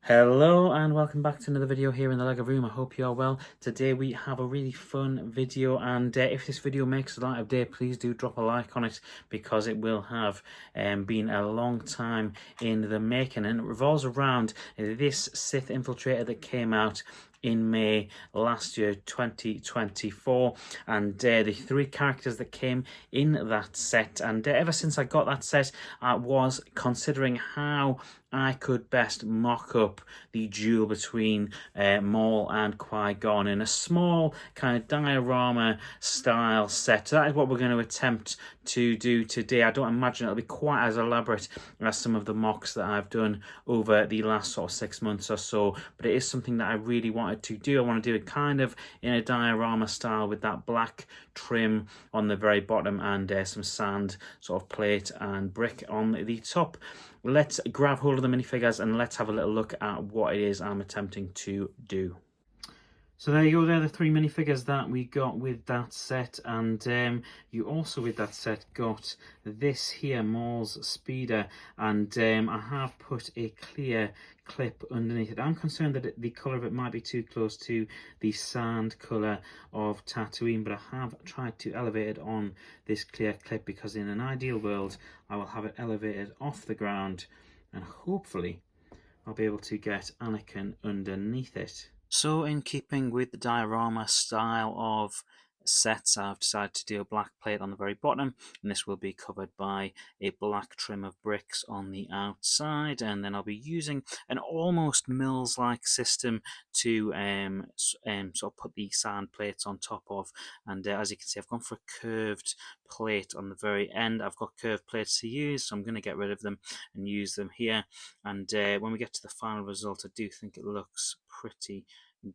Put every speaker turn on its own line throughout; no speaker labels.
Hello and welcome back to another video here in the LEGO room. I hope you are well. Today we have a really fun video, and if this video makes the light of day, please do drop a like on it, because it will have been a long time in the making, and it revolves around this Sith infiltrator that came out in May last year, 2024, and the three characters that came in that set. And ever since I got that set, I was considering how I could best mock up the duel between Maul and Qui-Gon in a small kind of diorama style set. So that is what we're going to attempt to do today. I don't imagine it'll be quite as elaborate as some of the mocks that I've done over the last sort of 6 months or so, but it is something that I really wanted to do. I want to do it kind of in a diorama style with that black trim on the very bottom and some sand sort of plate and brick on the top. Let's grab hold of the minifigures and let's have a little look at what it is I'm attempting to do. So there you go, they're the three minifigures that we got with that set, and you also with that set got this here, Maul's speeder, and I have put a clear clip underneath it. I'm concerned that the colour of it might be too close to the sand colour of Tatooine, but I have tried to elevate it on this clear clip, because in an ideal world I will have it elevated off the ground and hopefully I'll be able to get Anakin underneath it. So in keeping with the diorama style of sets, I've decided to do a black plate on the very bottom, and this will be covered by a black trim of bricks on the outside, and then I'll be using an almost mills-like system to sort of put the sand plates on top of. And as you can see, I've gone for a curved plate on the very end. I've got curved plates to use, so I'm going to get rid of them and use them here. And when we get to the final result, I do think it looks pretty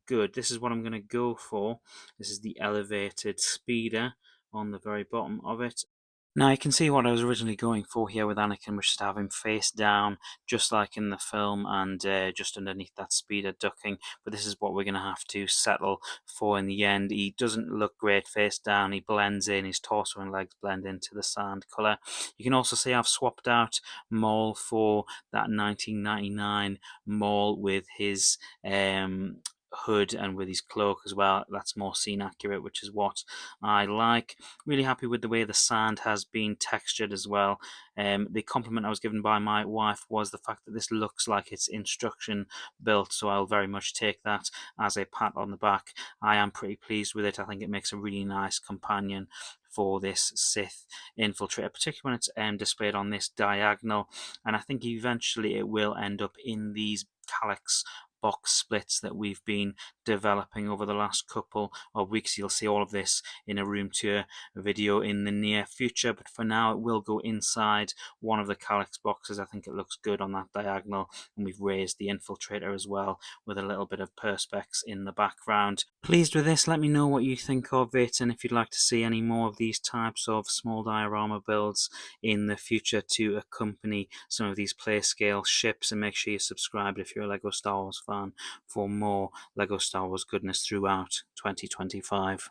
good. This is what I'm going to go for. This is the elevated speeder on the very bottom of it. Now you can see what I was originally going for here with Anakin, which is to have him face down, just like in the film, and just underneath that speeder ducking. But this is what we're going to have to settle for in the end. He doesn't look great face down, he blends in, his torso and legs blend into the sand colour. You can also see I've swapped out Maul for that 1999 Maul with his hood and with his cloak as well. That's more scene accurate, which is what I like. Really happy with the way the sand has been textured as well. The compliment I was given by my wife was the fact that this looks like it's instruction built, so I'll very much take that as a pat on the back. I am pretty pleased with it. I think it makes a really nice companion for this Sith infiltrator, particularly when it's displayed on this diagonal, and I think eventually it will end up in these calyx box splits that we've been developing over the last couple of weeks. You'll see all of this in a room tour video in the near future, but for now it will go inside one of the calyx boxes. I think it looks good on that diagonal, and we've raised the infiltrator as well with a little bit of perspex in the background. Pleased with this. Let me know what you think of it, and if you'd like to see any more of these types of small diorama builds in the future to accompany some of these play scale ships. And make sure you're subscribed if you're a LEGO Star Wars fan for more LEGO Star Wars goodness throughout 2025.